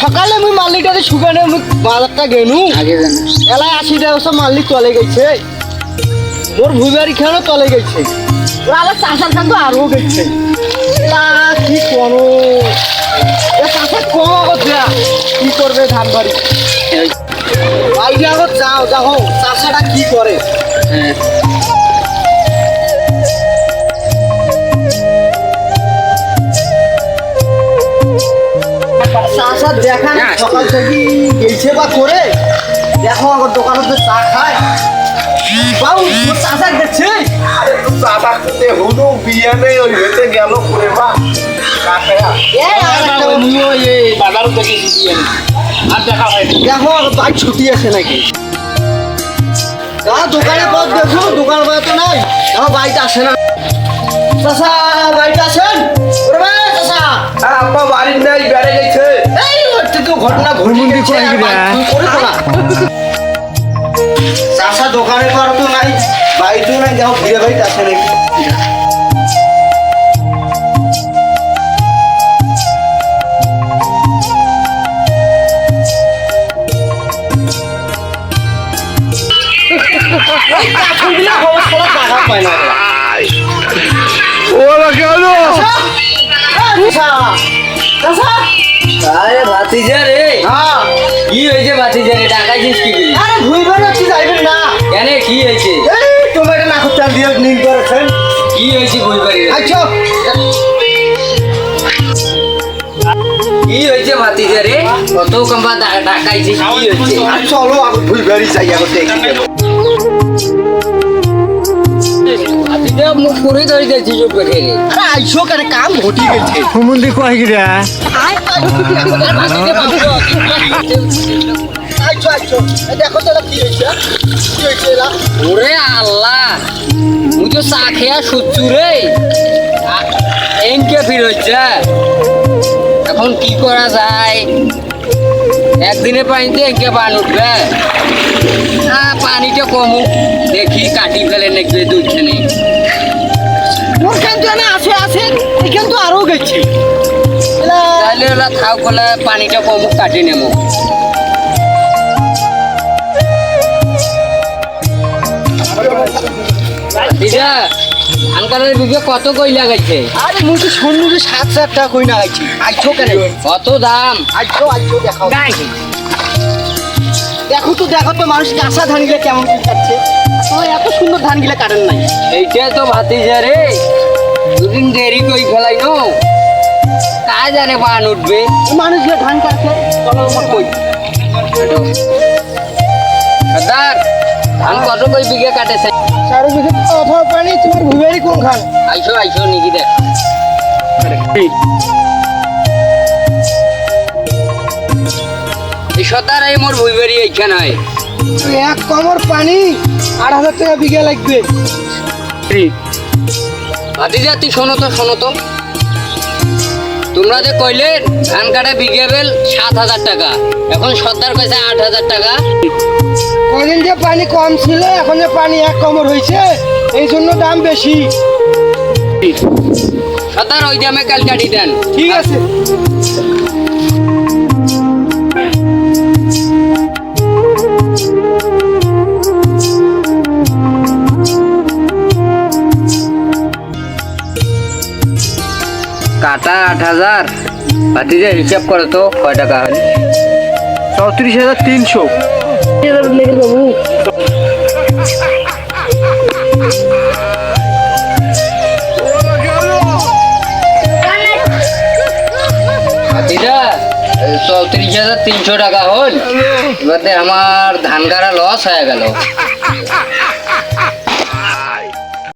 সকালে মুই মালিকটারে শুকানে মুই বাজারটা গেনু আগে জানো এলাই 80 টাকা সব মালিক তলে গেছে মোর ভুইবাড়ি খানো তলে গেছে ওরা চাষার খান তো আরও গেছে কি করো চাষা কম আগত যা কি করবে ধান বাড়ি বাইরে আগত যাও যাও চাষাটা কি করে হ্যাঁ চাষা দেখা সকাল থেকে গেছে বা করে দেখো আমার দোকানে চা খায় বাবু তোর চাষা গেছে আরে তো চাটা খেতে হলো বিয়ে নেই ওই হেঁটে গেল করে বা বাজারও দেখেছি আর দেখা হয়নি দেখো বাইক ছুটি আছে নাকি দোকানে পথ দেখো দোকান তো নাই দেখো বাইক আসে না চাষা বাইক আসেন ওরে ভাই চাষা আর আব্বা বাড়ির নাই বেড়ে গেছে এই হচ্ছে তো ঘটনা ঘুরমুন্দি করে চাষা দোকানে কর তো নাই বাইকও নাই দেখো ঘুরে বাইক আসে নাকি আরে ভাতিজা রে কি হয়েছে ভাতিজা রে টাকা জিনিস কি করি আরে ভুইবার হচ্ছে যাইবেন না কেন কি হয়েছে এই টমেটো না খুব চাল দিয়ে নিন করেছেন কি হয়েছে বইবাড়ি আচ্ছা কি হয়েছে ভাতিজা রে কত কম্বা টাকাইছিস কি হয়েছে চলো আমি ভুইবাড়ি যাই আগে দেখি ভাতিজা মুখ করে ধরে যাচ্ছি চুপ রেখে রে আইসো কেন কাম ঘটি গেছে হুমুন্দি কয় গিরা আইসো আইসো দেখো তো কি হয়েছে কি হয়েছে এলা ওরে আল্লাহ মুই তো চা খেয়া সুচ্ছু রে এনকে ফির হচ্ছে এখন কি করা যায় একদিনে পানিতে এনকে পান উঠবে পানিটা কমুক দেখি কাটি ফেলে নাকি দুইখানে ওখান তো না আছে আছে এখান তো আরো গেছে তাহলে ওরা খাও করলে পানিটা কমুক কাটি নেবো দিদা আনকারের বিঘে কত কই লাগাইছে আরে মুই তো শুনলু যে 7,000 টাকা কই না আইছি আইছো কেন কত দাম আইছো আইছো দেখো দেখো তো মানুষ কাঁচা ধান গিলা কেমন কি কাটছে তোমার এত সুন্দর ধান গিলা কাটেন নাই এইটা তো ভাতিজা রে দুদিন দেরি কই ফেলাই নো কাজ জানে পান উঠবে মানুষ গিলা ধান কাটছে চলো আমার কই সর্দার ধান কত কই বিঘে কাটেছে সারা বিঘে অভাব পানি তোমার ভুবেরি কোন খান আইসো আইসো নিকি দেখ এই সর্দার এই মোর ভুইবাড়ি এইখানে হয় এক কমর পানি 8,000 টাকা বিঘা লাগবে ভাতিজা তুই শোনো তো তোমরা যে কইলে ধান কাটা বিঘে বেল 7,000 টাকা এখন সর্দার কইছে 8,000 টাকা কদিন যে পানি কম ছিল এখন যে পানি এক কমর হয়েছে এই জন্য দাম বেশি সর্দার ওই দামে কাল কাটি দেন ঠিক আছে কাটা 8,000 ভাতিজা হিসাব করো তো কয় টাকা হল 34,300 বাবু ভাতিজা 34,300 টাকা হল এবারে আমার ধান গাড়া লস হয়ে গেল